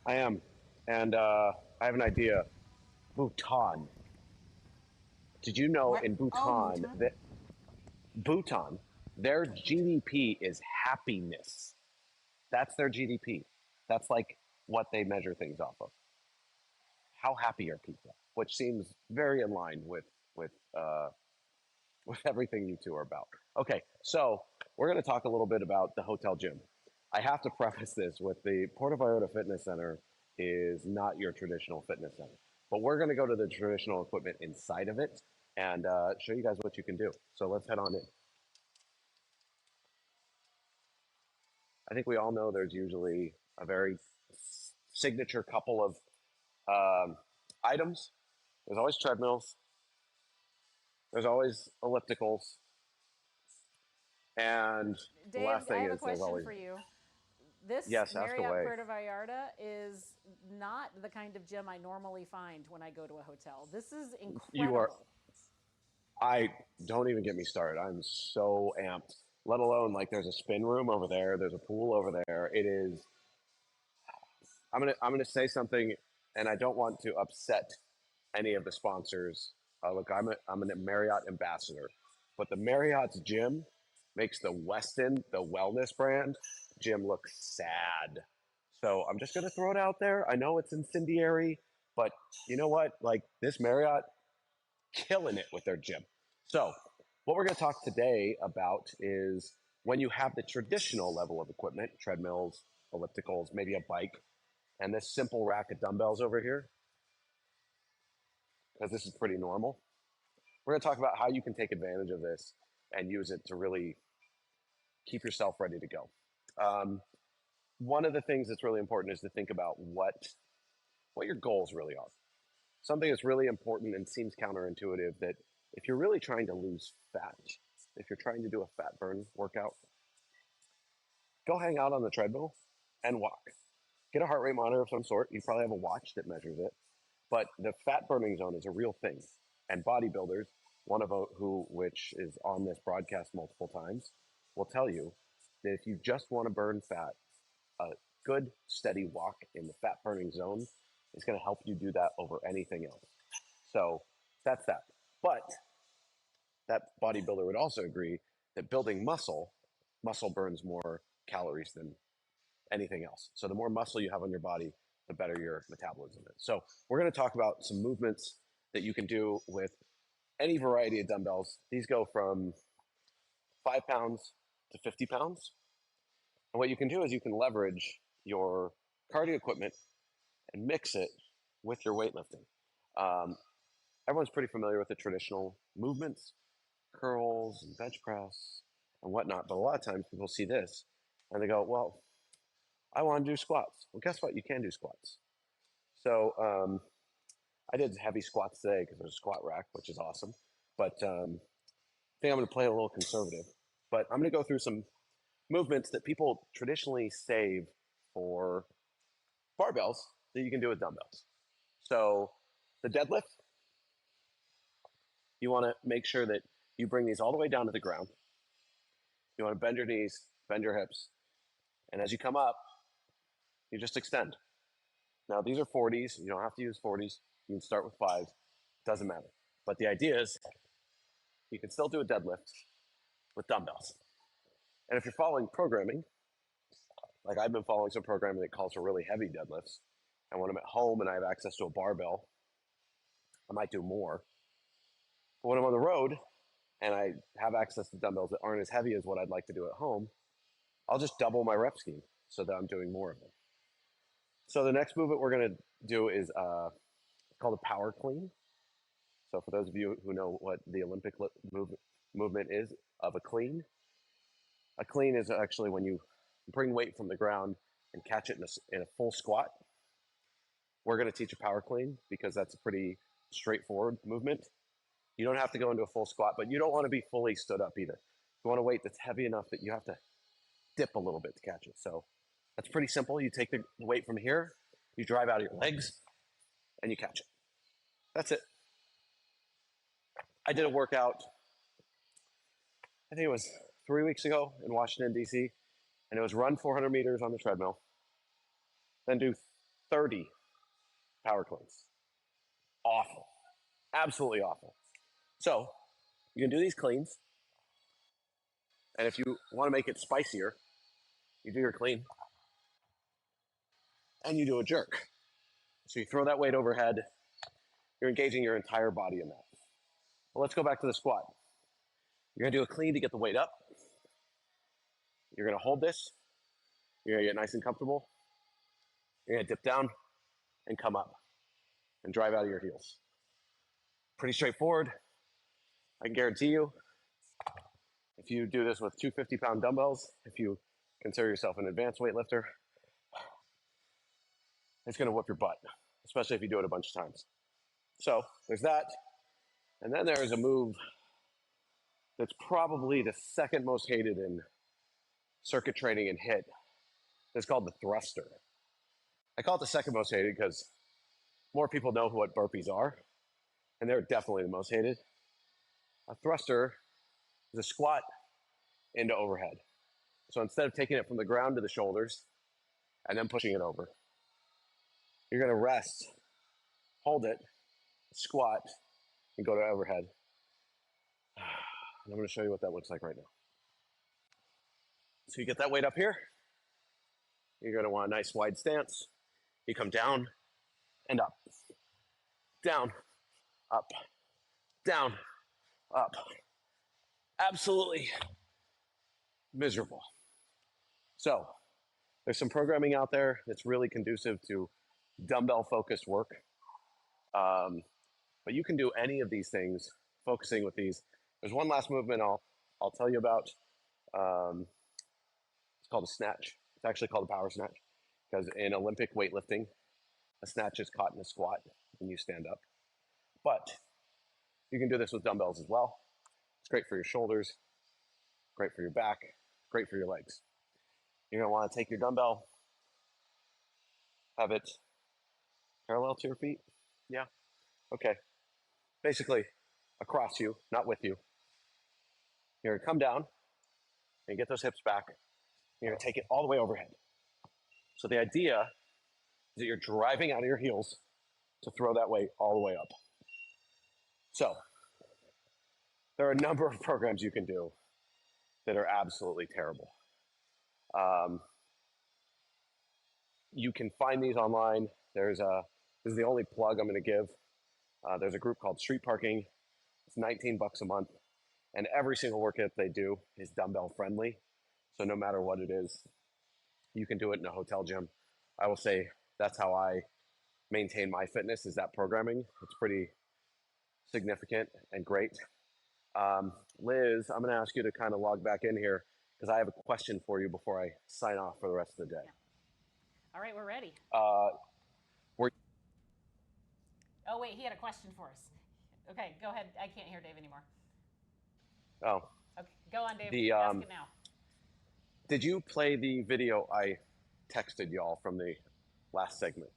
I am, and I have an idea. Bhutan. Did you know What? in Oh, Bhutan Bhutan. that Bhutan, their GDP is happiness. That's their GDP. That's like what they measure things off of. How happy are people? Which seems very in line with with everything you two are about. Okay, so we're going to talk a little bit about the hotel gym. I have to preface this with the Puerto Vallarta Fitness Center is not your traditional fitness center, but we're going to go to the traditional equipment inside of it and show you guys what you can do. So let's head on in. I think we all know there's usually a very signature couple of um, items. There's always treadmills. There's always ellipticals, and the last Dave, I thing have a is there's question always for you. This yes. Ask Marriott away. Puerto Vallarta is not the kind of gym I normally find when I go to a hotel. This is You are. incredible. I don't even get me started. I'm so amped. Let alone like there's a spin room over there. There's a pool over there. It is. I'm gonna say something, and I don't want to upset any of the sponsors. Look, I'm a Marriott ambassador, but the Marriott's gym makes the Westin, the wellness brand, gym look sad. So I'm just gonna throw it out there. I know it's incendiary, but you know what? Like this Marriott killing it with their gym. So what we're gonna talk today about is when you have the traditional level of equipment, treadmills, ellipticals, maybe a bike, and this simple rack of dumbbells over here, because this is pretty normal. We're going to talk about how you can take advantage of this and use it to really keep yourself ready to go. Um, One of the things that's really important is to think about what your goals really are. Something that's really important and seems counterintuitive that if you're really trying to lose fat, if you're trying to do a fat burn workout, go hang out on the treadmill and walk. Get a heart rate monitor of some sort. You probably have a watch that measures it. But the fat burning zone is a real thing. And bodybuilders, one of who which is on this broadcast multiple times, will tell you that if you just want to burn fat, a good steady walk in the fat burning zone is going to help you do that over anything else. So that's that. But that bodybuilder would also agree that building muscle burns more calories than anything else. So the more muscle you have on your body, the better your metabolism is. So we're going to talk about some movements that you can do with any variety of dumbbells. These go from 5 pounds to 50 pounds. And what you can do is you can leverage your cardio equipment and mix it with your weightlifting. Um, Everyone's pretty familiar with the traditional movements, curls and bench press and whatnot. But a lot of times people see this and they go, well, I want to do squats. Well, guess what? You can do squats. So I did heavy squats today because there's a squat rack, which is awesome. But I think I'm going to play a little conservative. But I'm going to go through some movements that people traditionally save for barbells that you can do with dumbbells. So the deadlift, you want to make sure that you bring these all the way down to the ground. You want to bend your knees, bend your hips, and as you come up, you just extend. Now these are 40s. You don't have to use 40s. You can start with fives. Doesn't matter. But the idea is you can still do a deadlift with dumbbells. And if you're following programming, like I've been following some programming that calls for really heavy deadlifts, and when I'm at home and I have access to a barbell, I might do more. But when I'm on the road and I have access to dumbbells that aren't as heavy as what I'd like to do at home, I'll just double my rep scheme so that I'm doing more of them. So the next movement we're going to do is called a power clean. So for those of you who know what the Olympic movement is of a clean is actually when you bring weight from the ground and catch it in a full squat. We're going to teach a power clean because that's a pretty straightforward movement. You don't have to go into a full squat, but you don't want to be fully stood up either. You want a weight that's heavy enough that you have to dip a little bit to catch it. So that's pretty simple. You take the weight from here, you drive out of your legs, and you catch it. That's it. I did a workout, I think it was 3 weeks ago in Washington, D.C., and it was run 400 meters on the treadmill, then do 30 power cleans. Awful. Absolutely awful. So you can do these cleans. And if you want to make it spicier, you do your clean and you do a jerk. So you throw that weight overhead. You're engaging your entire body in that. Well, let's go back to the squat. You're going to do a clean to get the weight up. You're going to hold this. You're going to get nice and comfortable. You're going to dip down and come up and drive out of your heels. Pretty straightforward. I can guarantee you, if you do this with 250-pound dumbbells, if you consider yourself an advanced weightlifter, it's going to whoop your butt, especially if you do it a bunch of times. So there's that. And then there is a move that's probably the second most hated in circuit training and HIIT. It's called the thruster. I call it the second most hated because more people know what burpees are, and they're definitely the most hated. A thruster is a squat into overhead. So instead of taking it from the ground to the shoulders and then pushing it over, you're going to rest, hold it, squat, and go to overhead. And I'm going to show you what that looks like right now. So you get that weight up here. You're going to want a nice wide stance. You come down and up, down, up, down, up. Absolutely miserable. So there's some programming out there that's really conducive to dumbbell focused work. But you can do any of these things focusing with these. There's one last movement I'll tell you about. It's called a snatch. It's actually called a power snatch because in Olympic weightlifting, a snatch is caught in a squat when you stand up. But you can do this with dumbbells as well. It's great for your shoulders, great for your back, great for your legs. You're going to want to take your dumbbell, have it parallel to your feet. Yeah. Okay. Basically across you, not with you. You're going to come down and get those hips back. You're going to take it all the way overhead. So the idea is that you're driving out of your heels to throw that weight all the way up. So there are a number of programs you can do that are absolutely terrible. You can find these online. This is the only plug I'm going to give. There's a group called Street Parking. It's $19 a month. And every single workout they do is dumbbell friendly. So no matter what it is, you can do it in a hotel gym. I will say that's how I maintain my fitness, is that programming. It's pretty significant and great. Liz, I'm going to ask you to kind of log back in here because I have a question for you before I sign off for the rest of the day. Yeah. All right, we're ready. Oh, wait, he had a question for us. Okay, go ahead. I can't hear Dave anymore. Oh. Okay, go on, Dave. Ask it now. Did you play the video I texted y'all from the last segment?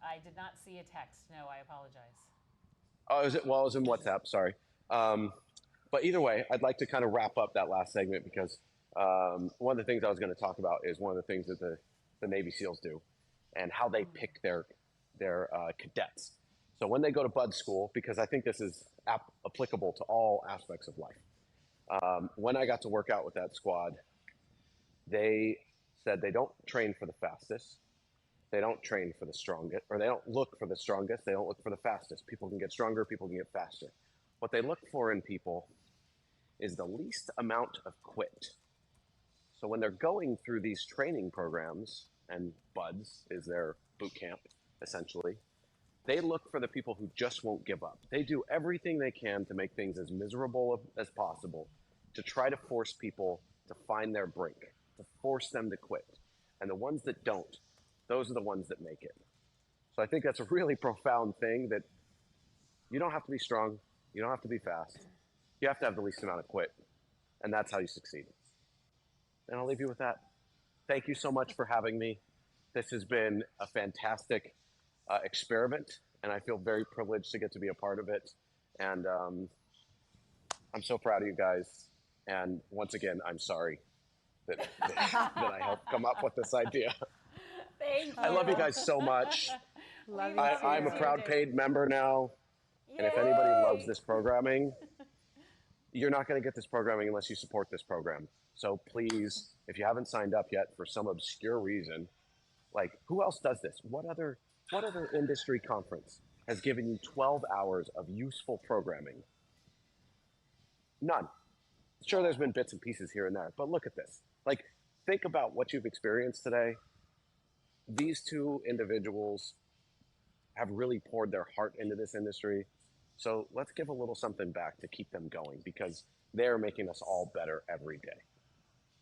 I did not see a text. No, I apologize. Oh, is it? Well, it was in WhatsApp. Sorry. But either way, I'd like to kind of wrap up that last segment because one of the things I was going to talk about is one of the things that the Navy SEALs do and how they pick their cadets. So when they go to Bud School, because I think this is applicable to all aspects of life. When I got to work out with that squad, they said they don't train for the fastest. They don't train for the strongest, or they don't look for the strongest. They don't look for the fastest. People can get stronger. People can get faster. What they look for in people is the least amount of quit. So when they're going through these training programs, and BUDS is their boot camp, essentially, they look for the people who just won't give up. They do everything they can to make things as miserable as possible, to try to force people to find their brink, to force them to quit. And the ones that don't, those are the ones that make it. So I think that's a really profound thing, that you don't have to be strong. You don't have to be fast. You have to have the least amount of quit. And that's how you succeed. And I'll leave you with that. Thank you so much for having me. This has been a fantastic experiment, and I feel very privileged to get to be a part of it. And I'm so proud of you guys. And once again, I'm sorry that I helped come up with this idea. Thank you. I love you guys so much. Love We you love you I'm a too, proud Dave. paid member now. And if anybody loves Yay! this programming, you're not going to get this programming unless you support this program. So please, if you haven't signed up yet for some obscure reason, like who else does this? What other industry conference has given you 12 hours of useful programming? None. Sure, there's been bits and pieces here and there, but look at this. Like, think about what you've experienced today. These two individuals have really poured their heart into this industry. So let's give a little something back to keep them going because they're making us all better every day.